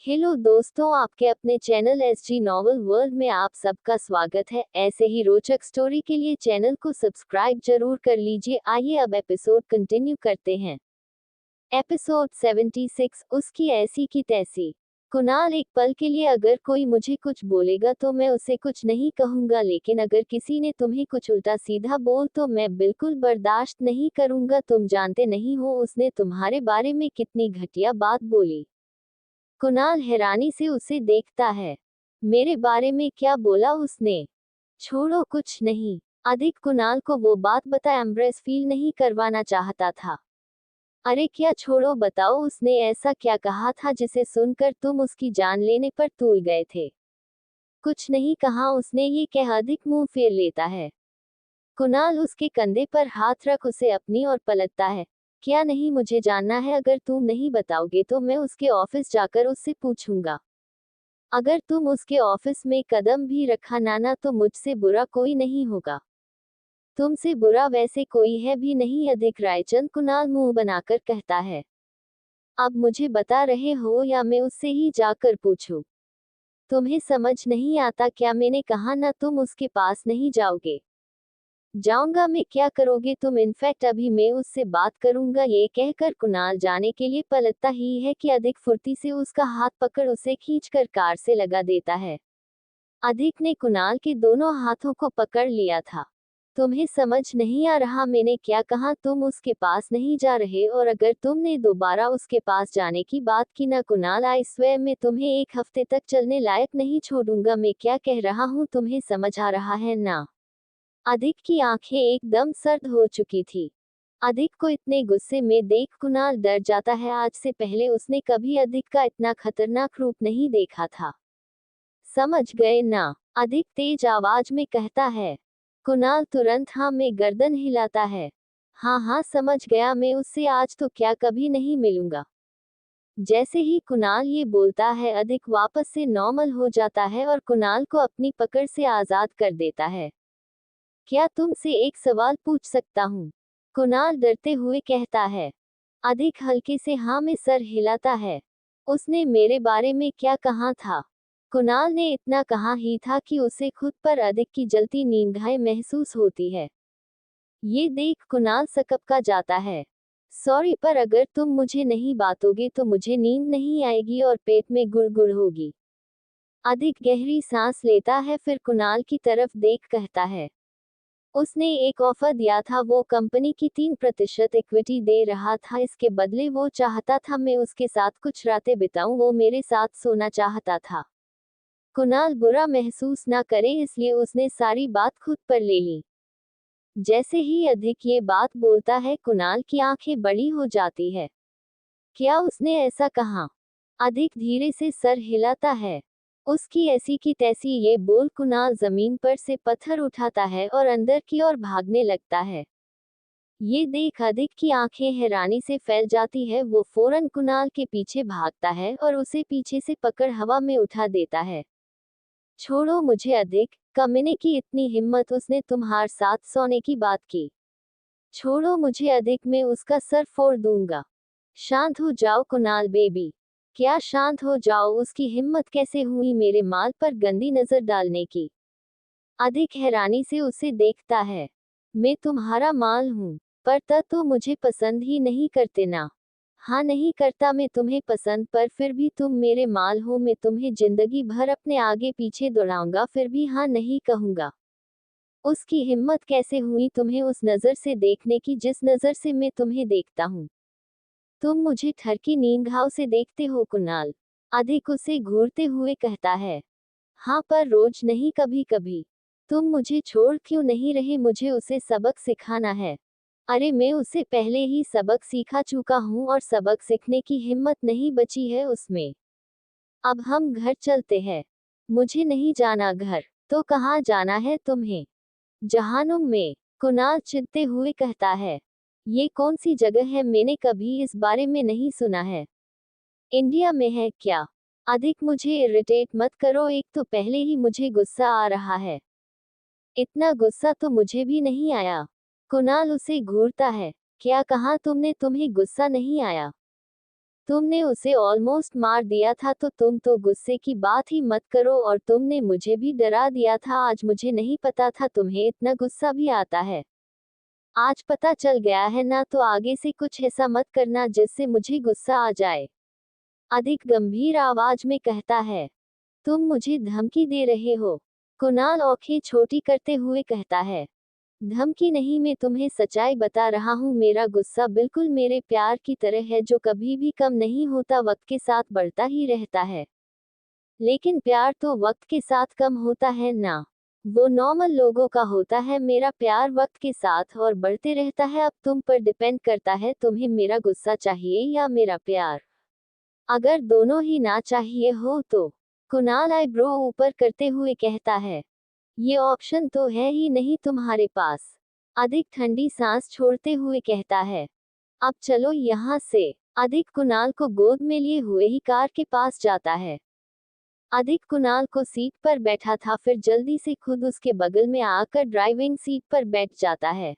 Hello दोस्तों, आपके अपने चैनल एसजी नॉवल वर्ल्ड में आप सबका स्वागत है। ऐसे ही रोचक स्टोरी के लिए चैनल को सब्सक्राइब जरूर कर लीजिए। आइए अब एपिसोड कंटिन्यू करते हैं। एपिसोड 76, उसकी ऐसी की तैसी। कुणाल, एक पल के लिए अगर कोई मुझे कुछ बोलेगा तो मैं उसे कुछ नहीं कहूंगा, लेकिन अगर किसी ने तुम्हें कुछ उल्टा सीधा बोल तो मैं बिल्कुल बर्दाश्त नहीं करूंगा। तुम जानते नहीं हो उसने तुम्हारे बारे में कितनी घटिया बात बोली। कुणाल हैरानी से उसे देखता है। मेरे बारे में क्या बोला उसने? छोड़ो, कुछ नहीं। अधिक कुणाल को वो बात बता एम्ब्रेस फील नहीं करवाना चाहता था। अरे क्या छोड़ो, बताओ उसने ऐसा क्या कहा था जिसे सुनकर तुम उसकी जान लेने पर तुल गए थे? कुछ नहीं कहा उसने, ये कह अधिक मुंह फेर लेता है। कुणाल उसके कंधे पर हाथ रख उसे अपनी ओर पलटता है। क्या नहीं मुझे जानना है? अगर तुम नहीं बताओगे तो मैं उसके ऑफिस जाकर उससे पूछूंगा। अगर तुम उसके ऑफिस में कदम भी रखा नाना तो मुझसे बुरा कोई नहीं होगा। तुमसे बुरा वैसे कोई है भी नहीं। अधिक रायचंद, कुणाल मुंह बनाकर कहता है। अब मुझे बता रहे हो या मैं उससे ही जाकर पूछूं? तुम्हें समझ नहीं आता क्या? मैंने कहा ना, तुम उसके पास नहीं जाओगे। जाऊंगा मैं, क्या करोगे तुम? इनफैक्ट अभी मैं उससे बात करूंगा। ये कहकर कुणाल जाने के लिए पलटता ही है कि अधिक फुर्ती से उसका हाथ पकड़ उसे खींचकर कार से लगा देता है। अधिक ने कुणाल के दोनों हाथों को पकड़ लिया था। तुम्हें समझ नहीं आ रहा मैंने क्या कहा? तुम उसके पास नहीं जा रहे, और अगर तुमने दोबारा उसके पास जाने की बात की ना कुणाल, आई स्वेयर मैं तुम्हें एक हफ्ते तक चलने लायक नहीं छोड़ूंगा। मैं क्या कह रहा हूँ तुम्हें समझ आ रहा है ना? अधिक की आंखें एकदम सर्द हो चुकी थी। अधिक को इतने गुस्से में देख कुणाल डर जाता है। आज से पहले उसने कभी अधिक का इतना खतरनाक रूप नहीं देखा था। समझ गए ना? अधिक तेज आवाज में कहता है। कुणाल तुरंत हाँ में गर्दन हिलाता है। हाँ हाँ समझ गया, मैं उससे आज तो क्या कभी नहीं मिलूंगा। जैसे ही कुणाल ये बोलता है अधिक वापस से नॉर्मल हो जाता है और कुणाल को अपनी पकड़ से आजाद कर देता है। क्या तुमसे एक सवाल पूछ सकता हूँ? कुणाल डरते हुए कहता है। अधिक हल्के से हाँ में सर हिलाता है। उसने मेरे बारे में क्या कहा था? कुणाल ने इतना कहा ही था कि उसे खुद पर अधिक की जलती नींदगाहें महसूस होती है। ये देख कुणाल सकपका जाता है। सॉरी, पर अगर तुम मुझे नहीं बातोगे तो मुझे नींद नहीं आएगी और पेट में गुड़गुड़ होगी। अधिक गहरी सांस लेता है, फिर कुणाल की तरफ देख कहता है। उसने एक ऑफर दिया था, वो कंपनी की 3% इक्विटी दे रहा था। इसके बदले वो चाहता था मैं उसके साथ कुछ रातें बिताऊं, वो मेरे साथ सोना चाहता था। कुणाल बुरा महसूस ना करे इसलिए उसने सारी बात खुद पर ले ली। जैसे ही अधिक ये बात बोलता है कुणाल की आंखें बड़ी हो जाती है। क्या उसने ऐसा कहा? अधिक धीरे से सर हिलाता है। उसकी ऐसी की तैसी ये बोल कुणाल जमीन पर से पत्थर उठाता है और अंदर की ओर भागने लगता है। ये देख अधिक की आंखें हैरानी से फैल जाती है। वो फौरन कुणाल के पीछे भागता है और उसे पीछे से पकड़ हवा में उठा देता है। छोड़ो मुझे अधिक, कमीने की इतनी हिम्मत, उसने तुम्हारे साथ सोने की बात की। छोड़ो मुझे अधिक, मैं उसका सर फोड़ दूंगा। शांत हो जाओ कुणाल बेबी। क्या शांत हो जाओ? उसकी हिम्मत कैसे हुई मेरे माल पर गंदी नजर डालने की? अधिक हैरानी से उसे देखता है। मैं तुम्हारा माल हूँ, पर तो मुझे पसंद ही नहीं करते ना? हाँ नहीं करता मैं तुम्हें पसंद, पर फिर भी तुम मेरे माल हो। मैं तुम्हें जिंदगी भर अपने आगे पीछे दौड़ाऊंगा, फिर भी हाँ नहीं कहूंगा। उसकी हिम्मत कैसे हुई तुम्हें उस नजर से देखने की, जिस नजर से मैं तुम्हें देखता हूँ? तुम मुझे ठरकी नींद घाव से देखते हो कुणाल। अधिक उसे घूरते हुए कहता है। हाँ, पर रोज नहीं, कभी कभी। तुम मुझे छोड़ क्यों नहीं रहे? मुझे उसे सबक सिखाना है। अरे मैं उसे पहले ही सबक सिखा चुका हूँ और सबक सीखने की हिम्मत नहीं बची है उसमें। अब हम घर चलते हैं। मुझे नहीं जाना घर। तो कहाँ जाना है तुम्हें? जहानुम में, कुणाल चिढ़ते हुए कहता है। ये कौन सी जगह है? मैंने कभी इस बारे में नहीं सुना है। इंडिया में है क्या? अधिक मुझे इरिटेट मत करो, एक तो पहले ही मुझे गुस्सा आ रहा है। इतना गुस्सा तो मुझे भी नहीं आया। कुणाल उसे घूरता है। क्या कहा तुमने? तुम्हें गुस्सा नहीं आया? तुमने उसे ऑलमोस्ट मार दिया था, तो तुम तो गुस्से की बात ही मत करो, और तुमने मुझे भी डरा दिया था। आज मुझे नहीं पता था तुम्हें इतना गुस्सा भी आता है। आज पता चल गया है ना, तो आगे से कुछ ऐसा मत करना जिससे मुझे गुस्सा आ जाए। अधिक गंभीर आवाज में कहता है। तुम मुझे धमकी दे रहे हो? कुणाल आंखें छोटी करते हुए कहता है। धमकी नहीं, मैं तुम्हें सच्चाई बता रहा हूँ। मेरा गुस्सा बिल्कुल मेरे प्यार की तरह है, जो कभी भी कम नहीं होता, वक्त के साथ बढ़ता ही रहता है। लेकिन प्यार तो वक्त के साथ कम होता है ना, वो नॉर्मल लोगों का होता है। मेरा प्यार वक्त के साथ और बढ़ते रहता है। अब तुम पर डिपेंड करता है, तुम्हें मेरा गुस्सा चाहिए या मेरा प्यार। अगर दोनों ही ना चाहिए हो तो? कुणाल आईब्रो ऊपर करते हुए कहता है। ये ऑप्शन तो है ही नहीं तुम्हारे पास। अधिक ठंडी सांस छोड़ते हुए कहता है। अब चलो यहाँ से। अधिक कुणाल को गोद में लिए हुए ही कार के पास जाता है। अधिक कुणाल को सीट पर बैठा था, फिर जल्दी से खुद उसके बगल में आकर ड्राइविंग सीट पर बैठ जाता है।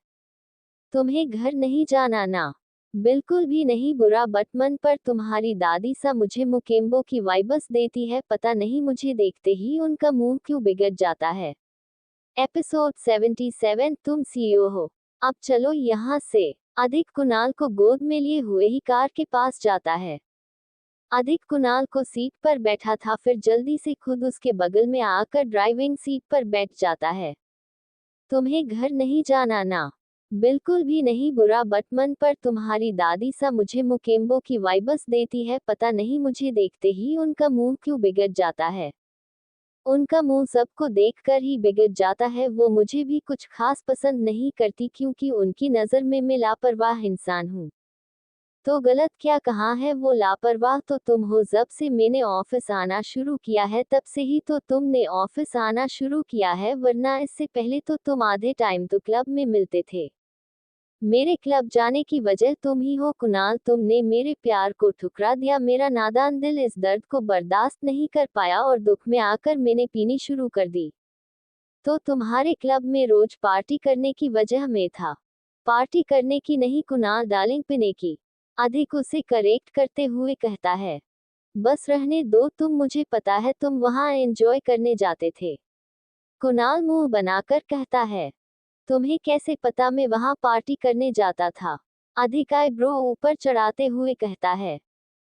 तुम्हें घर नहीं जाना ना? बिल्कुल भी नहीं। बुरा, बट मन पर तुम्हारी दादी सा मुझे मुकेम्बो की वाइब्स देती है। पता नहीं मुझे देखते ही उनका मुंह क्यों बिगड़ जाता है। एपिसोड 77, तुम सीईओ हो। अब चलो यहाँ से। अधिक कुणाल को गोद में लिए हुए ही कार के पास जाता है। अधिक कुणाल को सीट पर बैठा था, फिर जल्दी से खुद उसके बगल में आकर ड्राइविंग सीट पर बैठ जाता है। तुम्हें घर नहीं जाना ना? बिल्कुल भी नहीं। बुरा, बट मन पर तुम्हारी दादी सा मुझे मुकेम्बो की वाइब्स देती है। पता नहीं मुझे देखते ही उनका मुंह क्यों बिगड़ जाता है। उनका मुंह सबको देखकर ही बिगड़ जाता है। वो मुझे भी कुछ खास पसंद नहीं करती, क्योंकि उनकी नज़र में मैं लापरवाह इंसान हूँ। तो गलत क्या कहा है? वो लापरवाह तो तुम हो। जब से मैंने ऑफिस आना शुरू किया है, तब से ही तो तुमने ऑफिस आना शुरू किया है, वरना इससे पहले तो तुम आधे टाइम तो क्लब में मिलते थे। मेरे क्लब जाने की वजह तुम ही हो कुणाल। तुमने मेरे प्यार को ठुकरा दिया। मेरा नादान दिल इस दर्द को बर्दाश्त नहीं कर पाया, और दुख में आकर मैंने पीनी शुरू कर दी। तो तुम्हारे क्लब में रोज पार्टी करने की वजह मैं था। पार्टी करने की नहीं कुणाल डार्लिंग, पीने की। अधिक उसे करेक्ट करते हुए कहता है। बस रहने दो तुम, मुझे पता है तुम वहां एंजॉय करने जाते थे। कुणाल मुंह बनाकर कहता है। तुम्हें कैसे पता मैं वहां पार्टी करने जाता था? अधिक आईब्रो ऊपर चढ़ाते हुए कहता है।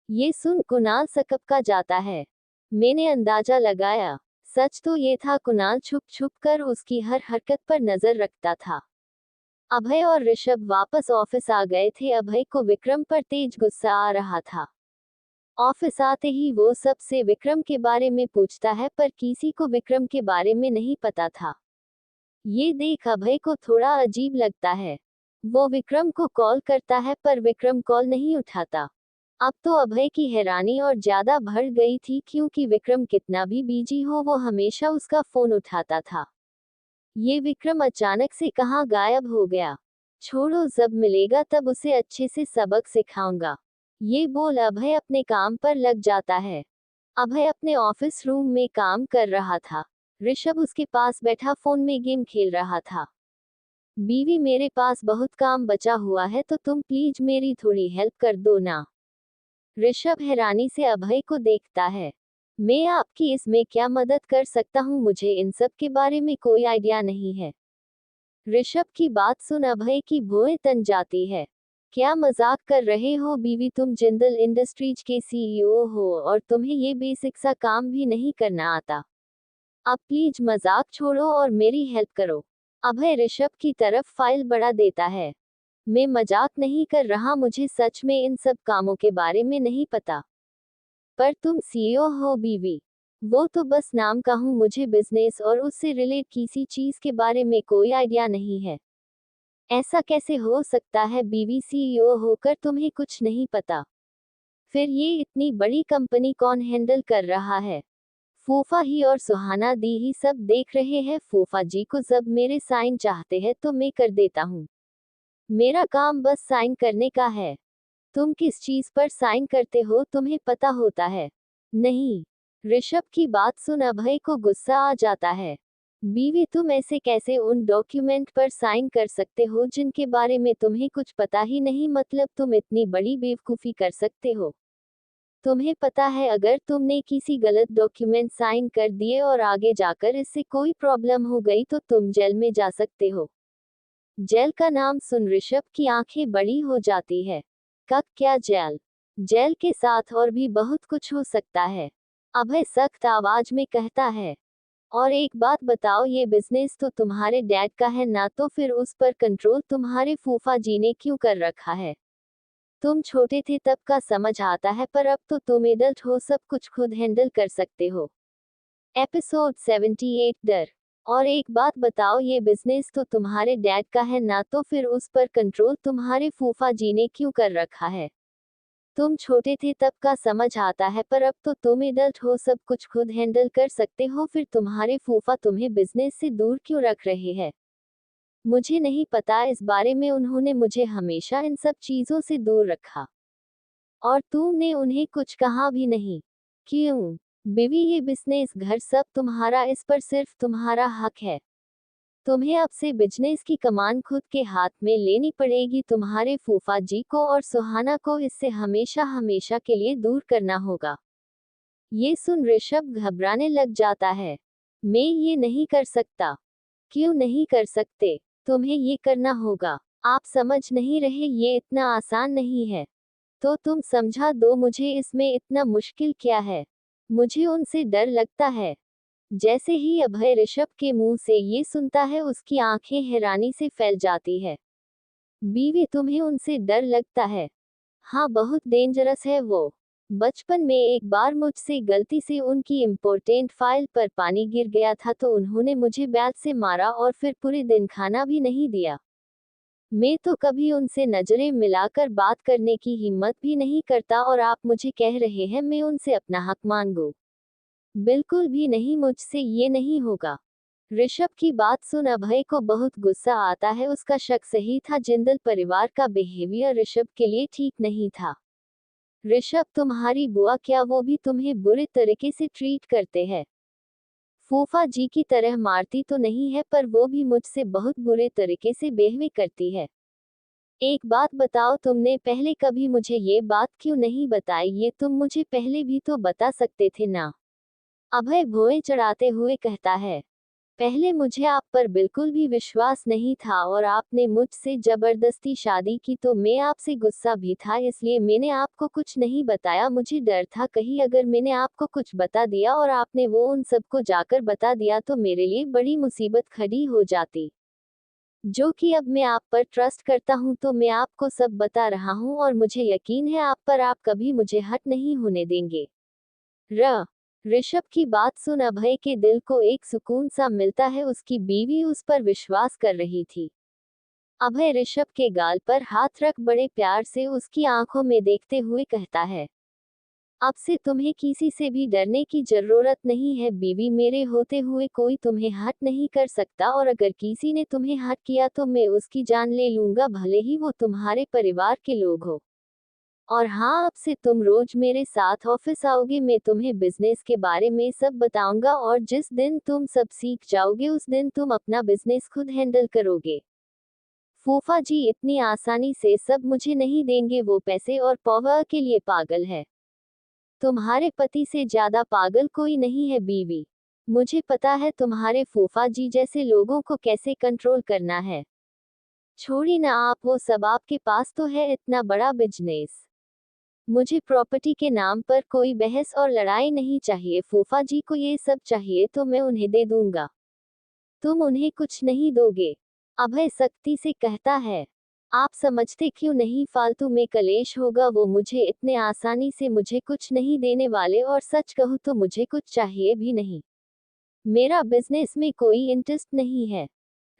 ये सुन कुणाल सकपका जाता है। मैंने अंदाजा लगाया। सच तो ये था, कुणाल छुप छुप कर उसकी हर हरकत पर नजर रखता था। अभय और ऋषभ वापस ऑफिस आ गए थे। अभय को विक्रम पर तेज गुस्सा आ रहा था। ऑफिस आते ही वो सबसे विक्रम के बारे में पूछता है, पर किसी को विक्रम के बारे में नहीं पता था। ये देख अभय को थोड़ा अजीब लगता है। वो विक्रम को कॉल करता है, पर विक्रम कॉल नहीं उठाता। अब तो अभय की हैरानी और ज्यादा बढ़ गई थी, क्योंकि विक्रम कितना भी बिजी हो, वो हमेशा उसका फोन उठाता था। ये विक्रम अचानक से कहाँ गायब हो गया? छोड़ो, जब मिलेगा तब उसे अच्छे से सबक सिखाऊंगा। ये बोल अभय अपने काम पर लग जाता है। अभय अपने ऑफिस रूम में काम कर रहा था। ऋषभ उसके पास बैठा फोन में गेम खेल रहा था। बीवी, मेरे पास बहुत काम बचा हुआ है, तो तुम प्लीज मेरी थोड़ी हेल्प कर दो ना। ऋषभ हैरानी से अभय को देखता है। मैं आपकी इसमें क्या मदद कर सकता हूँ? मुझे इन सब के बारे में कोई आइडिया नहीं है। ऋषभ की बात सुन अभय की भौहें तन जाती है। क्या मजाक कर रहे हो बीवी? तुम जिंदल इंडस्ट्रीज के सीईओ हो, और तुम्हें ये बेसिक सा काम भी नहीं करना आता। अब प्लीज मजाक छोड़ो और मेरी हेल्प करो। अभय ऋषभ की तरफ फाइल बढ़ा देता है। मैं मजाक नहीं कर रहा, मुझे सच में इन सब कामों के बारे में नहीं पता। पर तुम सीईओ हो बीवी। वो तो बस नाम का हूँ, मुझे बिजनेस और उससे रिलेट किसी चीज के बारे में कोई आइडिया नहीं है। ऐसा कैसे हो सकता है बीवी? सीईओ होकर तुम्हें कुछ नहीं पता? फिर ये इतनी बड़ी कंपनी कौन हैंडल कर रहा है? फूफा ही और सुहाना दी ही सब देख रहे हैं। फूफा जी को जब मेरे साइन चाहते हैं तो मैं कर देता हूँ। मेरा काम बस साइन करने का है। तुम किस चीज पर साइन करते हो, तुम्हें पता होता है? नहीं। ऋषभ की बात सुन अभय को गुस्सा आ जाता है। बीवी, तुम ऐसे कैसे उन डॉक्यूमेंट पर साइन कर सकते हो जिनके बारे में तुम्हें कुछ पता ही नहीं? मतलब तुम इतनी बड़ी बेवकूफी कर सकते हो? तुम्हें पता है अगर तुमने किसी गलत डॉक्यूमेंट साइन कर दिए और आगे जाकर इससे कोई प्रॉब्लम हो गई तो तुम जेल में जा सकते हो। जेल का नाम सुन ऋषभ की आंखें बड़ी हो जाती है। क्या जेल? जेल के साथ और भी बहुत कुछ हो सकता है, अभय सख्त आवाज में कहता है। और एक बात बताओ, ये बिजनेस तो तुम्हारे डैड का है ना, तो फिर उस पर कंट्रोल तुम्हारे फूफा जी ने क्यों कर रखा है? तुम छोटे थे तब का समझ आता है, पर अब तो तुम एडल्ट हो, सब कुछ खुद हैंडल कर सकते हो। एपिसोड 78 डर। और एक बात बताओ, ये बिजनेस तो तुम्हारे डैड का है ना, तो फिर उस पर कंट्रोल तुम्हारे फूफा जी ने क्यों कर रखा है? तुम छोटे थे तब का समझ आता है, पर अब तो तुम एडल्ट हो, सब कुछ खुद हैंडल कर सकते हो, फिर तुम्हारे फूफा तुम्हें बिजनेस से दूर क्यों रख रहे हैं? मुझे नहीं पता इस बारे में, उन्होंने मुझे हमेशा इन सब चीजों से दूर रखा। और तुमने उन्हें कुछ कहा भी नहीं? क्यों? बीवी, ये बिजनेस, घर सब तुम्हारा, इस पर सिर्फ तुम्हारा हक है। तुम्हें अब से बिजनेस की कमान खुद के हाथ में लेनी पड़ेगी, तुम्हारे फूफा जी को और सुहाना को इससे हमेशा हमेशा के लिए दूर करना होगा। ये सुन ऋषभ घबराने लग जाता है। मैं ये नहीं कर सकता। क्यों नहीं कर सकते? तुम्हें ये करना होगा। आप समझ नहीं रहे, ये इतना आसान नहीं है। तो तुम समझा दो मुझे, इसमें इतना मुश्किल क्या है? मुझे उनसे डर लगता है। जैसे ही अभय ऋषभ के मुंह से ये सुनता है, उसकी आंखें हैरानी से फैल जाती है। बीवी, तुम्हें उनसे डर लगता है? हाँ, बहुत डेंजरस है वो। बचपन में एक बार मुझसे गलती से उनकी इम्पोर्टेंट फाइल पर पानी गिर गया था, तो उन्होंने मुझे बैट से मारा और फिर पूरे दिन खाना भी नहीं दिया। मैं तो कभी उनसे नजरें मिलाकर बात करने की हिम्मत भी नहीं करता, और आप मुझे कह रहे हैं मैं उनसे अपना हक मांगूं? बिल्कुल भी नहीं, मुझसे ये नहीं होगा। ऋषभ की बात सुन अभय को बहुत गुस्सा आता है। उसका शक सही था, जिंदल परिवार का बिहेवियर ऋषभ के लिए ठीक नहीं था। ऋषभ, तुम्हारी बुआ, क्या वो भी तुम्हें बुरे तरीके से ट्रीट करते हैं? फूफा जी की तरह मारती तो नहीं है, पर वो भी मुझसे बहुत बुरे तरीके से बिहेव करती है। एक बात बताओ, तुमने पहले कभी मुझे ये बात क्यों नहीं बताई? ये तुम मुझे पहले भी तो बता सकते थे ना। अभय भौएं चढ़ाते हुए कहता है। पहले मुझे आप पर बिल्कुल भी विश्वास नहीं था, और आपने मुझसे जबरदस्ती शादी की तो मैं आपसे गुस्सा भी था, इसलिए मैंने आपको कुछ नहीं बताया। मुझे डर था कहीं अगर मैंने आपको कुछ बता दिया और आपने वो उन सबको जाकर बता दिया तो मेरे लिए बड़ी मुसीबत खड़ी हो जाती। जो कि अब मैं आप पर ट्रस्ट करता हूँ, तो मैं आपको सब बता रहा हूँ, और मुझे यकीन है आप पर, आप कभी मुझे हट नहीं होने देंगे। ऋषभ की बात सुन अभय के दिल को एक सुकून सा मिलता है। उसकी बीवी उस पर विश्वास कर रही थी। अभय ऋषभ के गाल पर हाथ रख बड़े प्यार से उसकी आंखों में देखते हुए कहता है, अब से तुम्हें किसी से भी डरने की जरूरत नहीं है बीवी, मेरे होते हुए कोई तुम्हें हट नहीं कर सकता, और अगर किसी ने तुम्हें हट किया तो मैं उसकी जान ले लूंगा, भले ही वो तुम्हारे परिवार के लोग हो। और हाँ, अब से तुम रोज मेरे साथ ऑफिस आओगे, मैं तुम्हें बिजनेस के बारे में सब बताऊंगा, और जिस दिन तुम सब सीख जाओगे उस दिन तुम अपना बिजनेस खुद हैंडल करोगे। फूफा जी इतनी आसानी से सब मुझे नहीं देंगे, वो पैसे और पावर के लिए पागल है। तुम्हारे पति से ज्यादा पागल कोई नहीं है बीवी। मुझे पता है तुम्हारे फूफा जी जैसे लोगों को कैसे कंट्रोल करना है। छोड़ी ना आप, वो सब आपके पास तो है इतना बड़ा बिजनेस। मुझे प्रॉपर्टी के नाम पर कोई बहस और लड़ाई नहीं चाहिए। फूफा जी को ये सब चाहिए तो मैं उन्हें दे दूंगा। तुम उन्हें कुछ नहीं दोगे? अभय सख्ती से कहता है। आप समझते क्यों नहीं, फालतू में कलेश होगा। वो मुझे इतने आसानी से मुझे कुछ नहीं देने वाले, और सच कहूँ तो मुझे कुछ चाहिए भी नहीं। मेरा बिजनेस में कोई इंटरेस्ट नहीं है।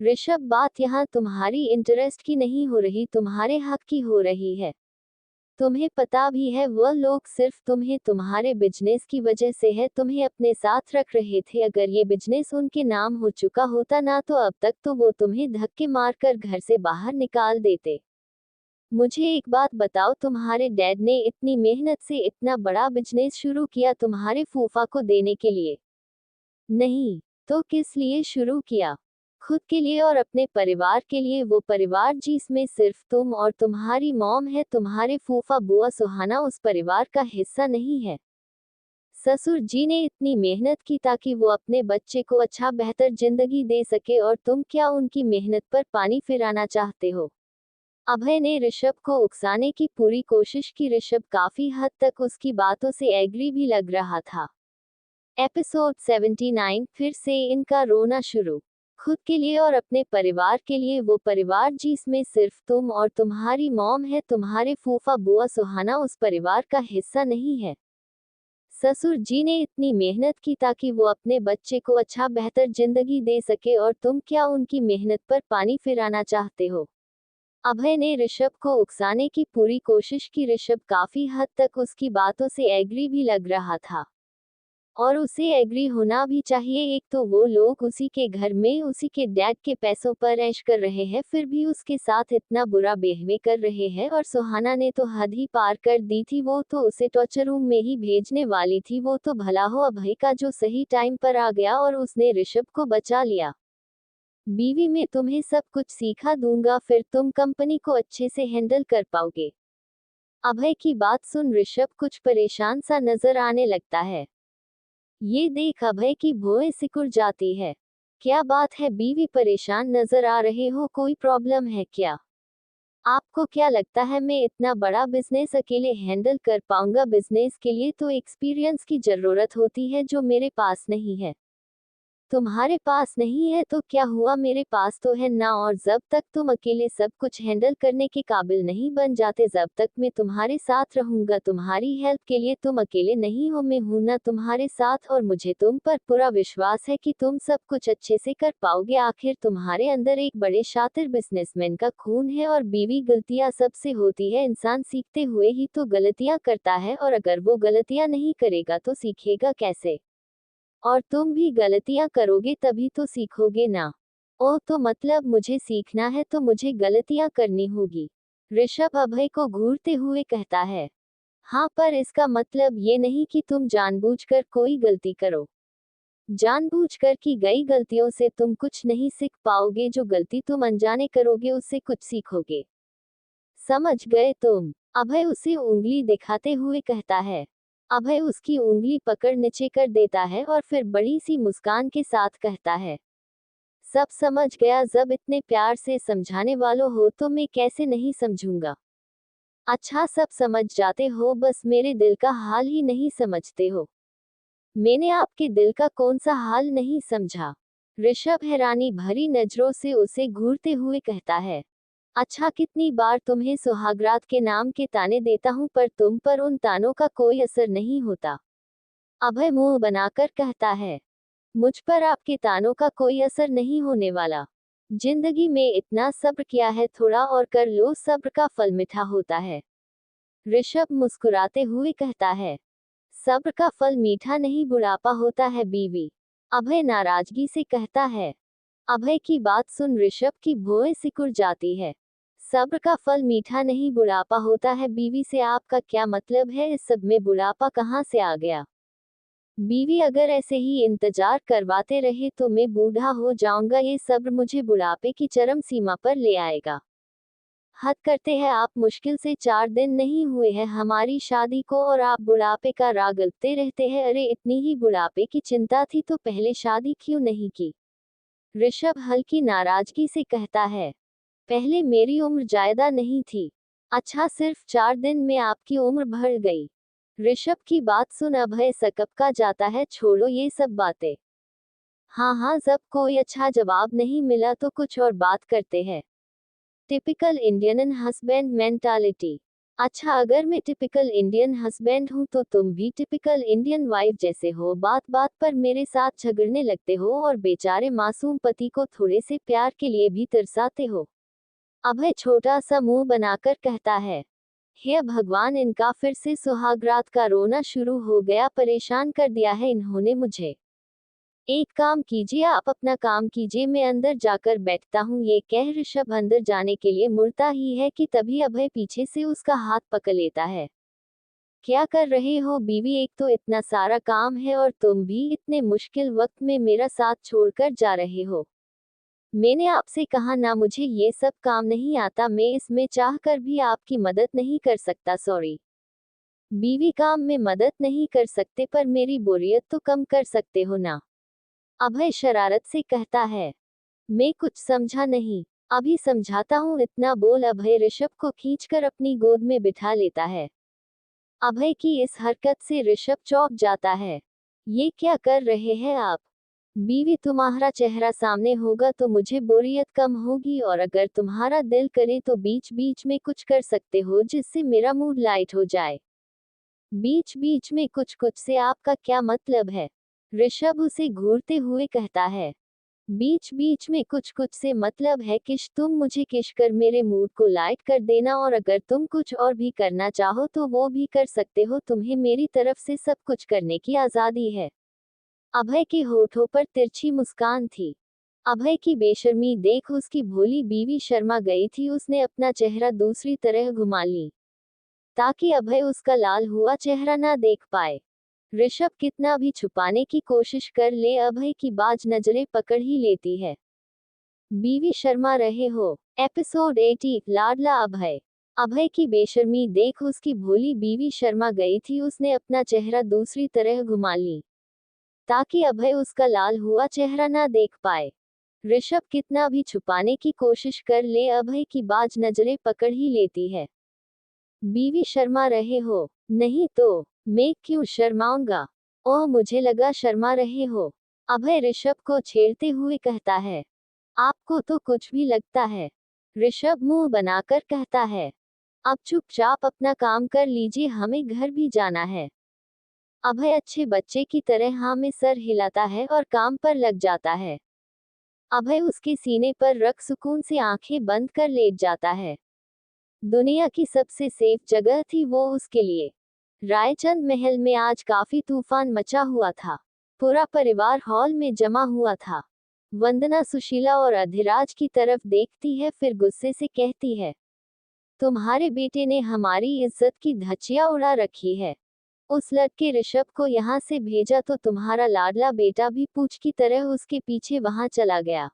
ऋषभ, बात यहाँ तुम्हारी इंटरेस्ट की नहीं हो रही, तुम्हारे हक की हो रही है। तुम्हें पता भी है वह लोग सिर्फ तुम्हें तुम्हारे बिजनेस की वजह से है, तुम्हें अपने साथ रख रहे थे। अगर ये बिजनेस उनके नाम हो चुका होता ना, तो अब तक तो वो तुम्हें धक्के मारकर घर से बाहर निकाल देते। मुझे एक बात बताओ, तुम्हारे डैड ने इतनी मेहनत से इतना बड़ा बिजनेस शुरू किया तुम्हारे फूफा को देने के लिए? नहीं। तो किस लिए शुरू किया? खुद के लिए और अपने परिवार के लिए, वो परिवार जिसमें सिर्फ तुम और तुम्हारी मॉम है, तुम्हारे फूफा बुआ सुहाना उस परिवार का हिस्सा नहीं है। ससुर जी ने इतनी मेहनत की ताकि वो अपने बच्चे को अच्छा बेहतर जिंदगी दे सके, और तुम क्या उनकी मेहनत पर पानी फिराना चाहते हो? अभय ने ऋषभ को उकसाने की पूरी कोशिश की। ऋषभ काफी हद तक उसकी बातों से एग्री भी लग रहा था। एपिसोड 79 फिर से इनका रोना शुरू। खुद के लिए और अपने परिवार के लिए, वो परिवार जिसमें सिर्फ तुम और तुम्हारी मॉम है, तुम्हारे फूफा बुआ सुहाना उस परिवार का हिस्सा नहीं है। ससुर जी ने इतनी मेहनत की ताकि वो अपने बच्चे को अच्छा बेहतर जिंदगी दे सके, और तुम क्या उनकी मेहनत पर पानी फिराना चाहते हो? अभय ने ऋषभ को उकसाने की पूरी कोशिश की। ऋषभ काफी हद तक उसकी बातों से एग्री भी लग रहा था, और उसे एग्री होना भी चाहिए। एक तो वो लोग उसी के घर में उसी के डैड के पैसों पर ऐश कर रहे हैं, फिर भी उसके साथ इतना बुरा बिहेव कर रहे हैं, और सुहाना ने तो हद ही पार कर दी थी। वो तो उसे टॉर्चर रूम में ही भेजने वाली थी। वो तो भला हो अभय का जो सही टाइम पर आ गया और उसने ऋषभ को बचा लिया। बीवी में तुम्हें सब कुछ सिखा दूंगा, फिर तुम कंपनी को अच्छे से हैंडल कर पाओगे। अभय की बात सुन ऋषभ कुछ परेशान सा नजर आने लगता है। ये देख अभय की भौहें सिकुड़ जाती है। क्या बात है बीवी, परेशान नजर आ रहे हो? कोई प्रॉब्लम है क्या? आपको क्या लगता है मैं इतना बड़ा बिजनेस अकेले हैंडल कर पाऊंगा? बिजनेस के लिए तो एक्सपीरियंस की जरूरत होती है, जो मेरे पास नहीं है। तुम्हारे पास नहीं है तो क्या हुआ, मेरे पास तो है ना। और जब तक तुम अकेले सब कुछ हैंडल करने के काबिल नहीं बन जाते, जब तक मैं तुम्हारे साथ रहूंगा तुम्हारी हेल्प के लिए। तुम अकेले नहीं हो, मैं हूं ना तुम्हारे साथ, और मुझे तुम पर पूरा विश्वास है कि तुम सब कुछ अच्छे से कर पाओगे। आखिर तुम्हारे अंदर एक बड़े शातिर बिजनेसमैन का खून है, और बीवी गलतियां सबसे होती है। इंसान सीखते हुए ही तो गलतियां करता है, और अगर वो गलतियां नहीं करेगा तो सीखेगा कैसे? और तुम भी गलतियां करोगे तभी तो सीखोगे ना। ओह, तो मतलब मुझे सीखना है तो मुझे गलतियां करनी होगी? ऋषभ अभय को घूरते हुए कहता है। हाँ, पर इसका मतलब ये नहीं कि तुम जानबूझकर कोई गलती करो। जानबूझकर की गई गलतियों से तुम कुछ नहीं सीख पाओगे। जो गलती तुम अनजाने करोगे उससे कुछ सीखोगे। समझ गए तुम? अभय उसे उंगली दिखाते हुए कहता है। अभय उसकी उंगली पकड़ नीचे कर देता है और फिर बड़ी सी मुस्कान के साथ कहता है, सब समझ गया। जब इतने प्यार से समझाने वालों हो तो मैं कैसे नहीं समझूंगा। अच्छा, सब समझ जाते हो, बस मेरे दिल का हाल ही नहीं समझते हो। मैंने आपके दिल का कौन सा हाल नहीं समझा? ऋषभ हैरानी भरी नजरों से उसे घूरते हुए कहता है। अच्छा, कितनी बार तुम्हें सुहागरात के नाम के ताने देता हूं, पर तुम पर उन तानों का कोई असर नहीं होता। अभय मुंह बनाकर कहता है। मुझ पर आपके तानों का कोई असर नहीं होने वाला। जिंदगी में इतना सब्र किया है, थोड़ा और कर लो, सब्र का फल मीठा होता है। ऋषभ मुस्कुराते हुए कहता है। सब्र का फल मीठा नहीं, बुढ़ापा होता है बीवी। अभय नाराजगी से कहता है। अभय की बात सुन ऋषभ की भौहें सिकुड़ जाती है। सब्र का फल मीठा नहीं, बुढ़ापा होता है बीवी से आपका क्या मतलब है? इस सब में बुढ़ापा कहाँ से आ गया? बीवी अगर ऐसे ही इंतजार करवाते रहे तो मैं बूढ़ा हो जाऊंगा। ये सब्र मुझे बुढ़ापे की चरम सीमा पर ले आएगा। हद करते हैं आप, मुश्किल से 4 दिन नहीं हुए हैं हमारी शादी को और आप बुढ़ापे का राग गलते रहते हैं। अरे, इतनी ही बुढ़ापे की चिंता थी तो पहले शादी क्यों नहीं की? ऋषभ हल्की नाराजगी से कहता है। पहले मेरी उम्र ज्यादा नहीं थी। अच्छा, सिर्फ 4 दिन में आपकी उम्र बढ़ गई। ऋषभ की बात सुन अभय सकपका जाता है। छोड़ो ये सब बातें। हाँ हाँ, जब कोई अच्छा जवाब नहीं मिला तो कुछ और बात करते हैं। Typical Indian husband mentality. अच्छा, अगर मैं टिपिकल इंडियन हस्बैंड हूँ तो तुम भी टिपिकल इंडियन वाइफ जैसे हो। बात बात पर मेरे साथ झगड़ने लगते हो और बेचारे मासूम पति को थोड़े से प्यार के लिए भी तरसाते हो। अभय छोटा सा मुंह बनाकर कहता है। हे भगवान, इनका फिर से सुहागरात का रोना शुरू हो गया। परेशान कर दिया है इन्होंने मुझे। एक काम कीजिए, आप अपना काम कीजिए, मैं अंदर जाकर बैठता हूँ। ये कह ऋषभ अंदर जाने के लिए मुड़ता ही है कि तभी अभय पीछे से उसका हाथ पकड़ लेता है। क्या कर रहे हो बीवी? एक तो इतना सारा काम है और तुम भी इतने मुश्किल वक्त में मेरा साथ छोड़कर जा रहे हो। मैंने आपसे कहा ना, मुझे ये सब काम नहीं आता, मैं इसमें चाह कर भी आपकी मदद नहीं कर सकता, सॉरी। बीवी काम में मदद नहीं कर सकते पर मेरी बोरियत तो कम कर सकते हो ना, अभय शरारत से कहता है। मैं कुछ समझा नहीं, अभी समझाता हूँ, इतना बोल अभय ऋषभ को खींचकर अपनी गोद में बिठा लेता है। अभय की इस हरकत से ऋषभ चौंक जाता है। ये क्या कर रहे हैं आप? बीवी तुम्हारा चेहरा सामने होगा तो मुझे बोरियत कम होगी, और अगर तुम्हारा दिल करे तो बीच बीच में कुछ कर सकते हो जिससे मेरा मूड लाइट हो जाए। बीच बीच में कुछ कुछ से आपका क्या मतलब है? ऋषभ उसे घूरते हुए कहता है। बीच बीच में कुछ कुछ से मतलब है किश, तुम मुझे किश कर मेरे मूड को लाइट कर देना, और अगर तुम कुछ और भी करना चाहो तो वो भी कर सकते हो, तुम्हें मेरी तरफ से सब कुछ करने की आजादी है। अभय के होठों पर तिरछी मुस्कान थी। अभय की बेशर्मी देख उसकी भोली बीवी शर्मा गई थी, उसने अपना चेहरा दूसरी तरह घुमा ली ताकि अभय उसका लाल हुआ चेहरा ना देख पाए। ऋषभ कितना भी छुपाने की कोशिश कर ले, अभय की बाज नजरें पकड़ ही लेती है। बीवी शर्मा रहे हो। एपिसोड 80 लाडला अभय। अभय की बेशर्मी देख उसकी भोली बीवी शर्मा गई थी, उसने अपना चेहरा दूसरी तरह घुमा ली ताकि अभय उसका लाल हुआ चेहरा ना देख पाए। ऋषभ कितना भी छुपाने की कोशिश कर ले, अभय की बाज नजरें पकड़ ही लेती है। बीवी शर्मा रहे हो? नहीं तो मैं क्यों शर्माऊंगा? ओह, मुझे लगा शर्मा रहे हो, अभय ऋषभ को छेड़ते हुए कहता है। आपको तो कुछ भी लगता है, ऋषभ मुंह बनाकर कहता है। अब चुपचाप अपना काम कर लीजिए, हमें घर भी जाना है। अभय अच्छे बच्चे की तरह हाँ में सर हिलाता है और काम पर लग जाता है। अभय उसके सीने पर रख सुकून से आंखें बंद कर लेट जाता है। दुनिया की सबसे सेफ जगह थी वो उसके लिए। रायचंद महल में आज काफी तूफान मचा हुआ था। पूरा परिवार हॉल में जमा हुआ था। वंदना सुशीला और अधिराज की तरफ देखती है, फिर गुस्से से कहती है, तुम्हारे बेटे ने हमारी इज्जत की धज्जियां उड़ा रखी है। उस लड़के ऋषभ को यहाँ से भेजा तो तुम्हारा लाडला बेटा भी पूछ की तरह उसके पीछे वहां चला गया।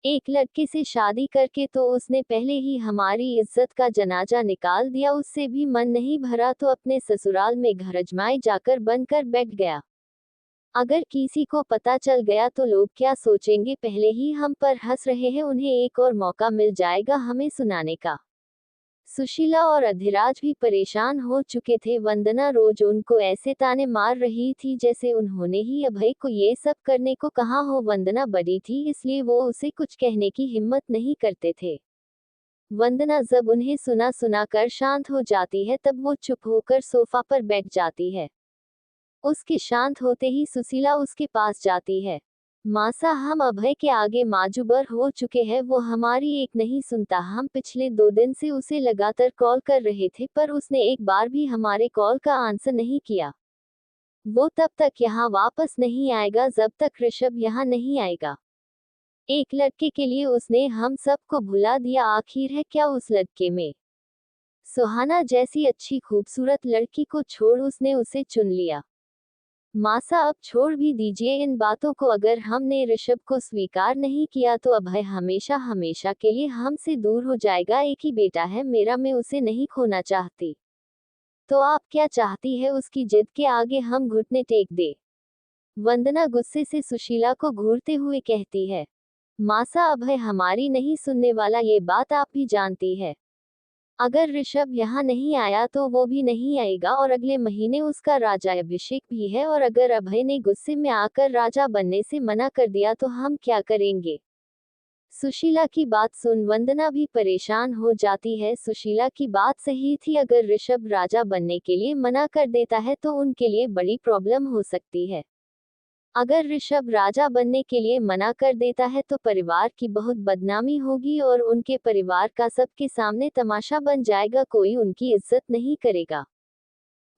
एक लड़के से शादी करके तो उसने पहले ही हमारी इज्जत का जनाजा निकाल दिया, उससे भी मन नहीं भरा तो अपने ससुराल में घर अजमाई जाकर बनकर बैठ गया। अगर किसी को पता चल गया तो लोग क्या सोचेंगे, पहले ही हम पर हंस रहे हैं, उन्हें एक और मौका मिल जाएगा हमें सुनाने का। सुशीला और अधिराज भी परेशान हो चुके थे। वंदना रोज उनको ऐसे ताने मार रही थी जैसे उन्होंने ही अभय को ये सब करने को कहा हो। वंदना बड़ी थी इसलिए वो उसे कुछ कहने की हिम्मत नहीं करते थे। वंदना जब उन्हें सुना सुना कर शांत हो जाती है तब वो चुप होकर सोफा पर बैठ जाती है। उसके शांत होते ही सुशीला उसके पास जाती है। मासा, हम अभय के आगे माजूबर हो चुके हैं, वो हमारी एक नहीं सुनता। हम पिछले 2 दिन से उसे लगातार कॉल कर रहे थे पर उसने एक बार भी हमारे कॉल का आंसर नहीं किया। वो तब तक यहाँ वापस नहीं आएगा जब तक ऋषभ यहाँ नहीं आएगा। एक लड़के के लिए उसने हम सबको भुला दिया, आखिर है क्या उस लड़के में? सुहाना जैसी अच्छी खूबसूरत लड़की को छोड़ उसने उसे चुन लिया। मासा, अब छोड़ भी दीजिए इन बातों को। अगर हमने ऋषभ को स्वीकार नहीं किया तो अभय हमेशा हमेशा के लिए हमसे दूर हो जाएगा। एक ही बेटा है मेरा, मैं उसे नहीं खोना चाहती। तो आप क्या चाहती है, उसकी जिद के आगे हम घुटने टेक दे? वंदना गुस्से से सुशीला को घूरते हुए कहती है। मासा, अभय हमारी नहीं सुनने वाला, ये बात आप भी जानती है। अगर ऋषभ यहाँ नहीं आया तो वो भी नहीं आएगा, और अगले महीने उसका राजाभिषेक भी है, और अगर अभय ने गुस्से में आकर राजा बनने से मना कर दिया तो हम क्या करेंगे? सुशीला की बात सुन वंदना भी परेशान हो जाती है। सुशीला की बात सही थी, अगर ऋषभ राजा बनने के लिए मना कर देता है तो उनके लिए बड़ी प्रॉब्लम हो सकती है। अगर ऋषभ राजा बनने के लिए मना कर देता है तो परिवार की बहुत बदनामी होगी और उनके परिवार का सबके सामने तमाशा बन जाएगा, कोई उनकी इज्जत नहीं करेगा।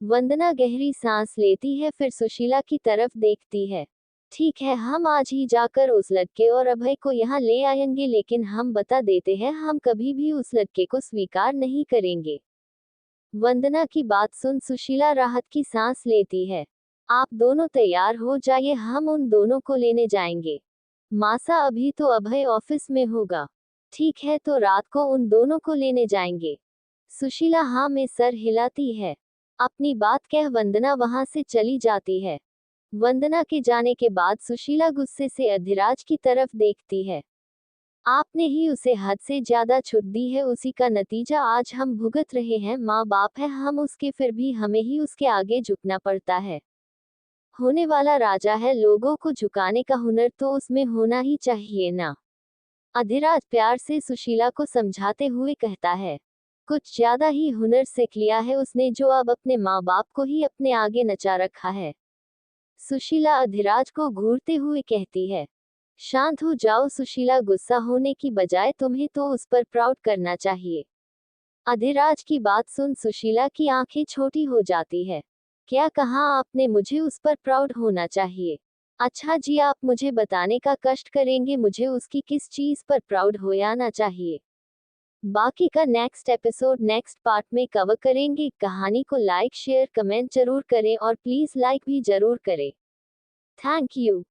वंदना गहरी सांस लेती है, फिर सुशीला की तरफ देखती है। ठीक है, हम आज ही जाकर उस लड़के और अभय को यहाँ ले आएंगे, लेकिन हम बता देते हैं हम कभी भी उस लड़के को स्वीकार नहीं करेंगे। वंदना की बात सुन सुशीला राहत की सांस लेती है। आप दोनों तैयार हो जाइए, हम उन दोनों को लेने जाएंगे। मासा अभी तो अभय ऑफिस में होगा। ठीक है तो रात को उन दोनों को लेने जाएंगे। सुशीला हाँ में सर हिलाती है। अपनी बात कह वंदना वहां से चली जाती है। वंदना के जाने के बाद सुशीला गुस्से से अधिराज की तरफ देखती है। आपने ही उसे हद से ज्यादा छूट दी है, उसी का नतीजा आज हम भुगत रहे हैं। माँ बाप है हम उसके, फिर भी हमें ही उसके आगे झुकना पड़ता है। होने वाला राजा है, लोगों को झुकाने का हुनर तो उसमें होना ही चाहिए ना। अधिराज प्यार से सुशीला को समझाते हुए कहता है। कुछ ज्यादा ही हुनर सीख लिया है उसने, जो अब अपने माँ बाप को ही अपने आगे नचा रखा है। सुशीला अधिराज को घूरते हुए कहती है। शांत हो जाओ सुशीला, गुस्सा होने की बजाय तुम्हें तो उस पर प्राउड करना चाहिए। अधिराज की बात सुन सुशीला की आंखें छोटी हो जाती है। क्या कहा आपने, मुझे उस पर प्राउड होना चाहिए? अच्छा जी, आप मुझे बताने का कष्ट करेंगे मुझे उसकी किस चीज पर प्राउड होना चाहिए। बाकी का नेक्स्ट एपिसोड नेक्स्ट पार्ट में कवर करेंगे। कहानी को लाइक शेयर कमेंट जरूर करें और प्लीज लाइक भी जरूर करें। Thank you.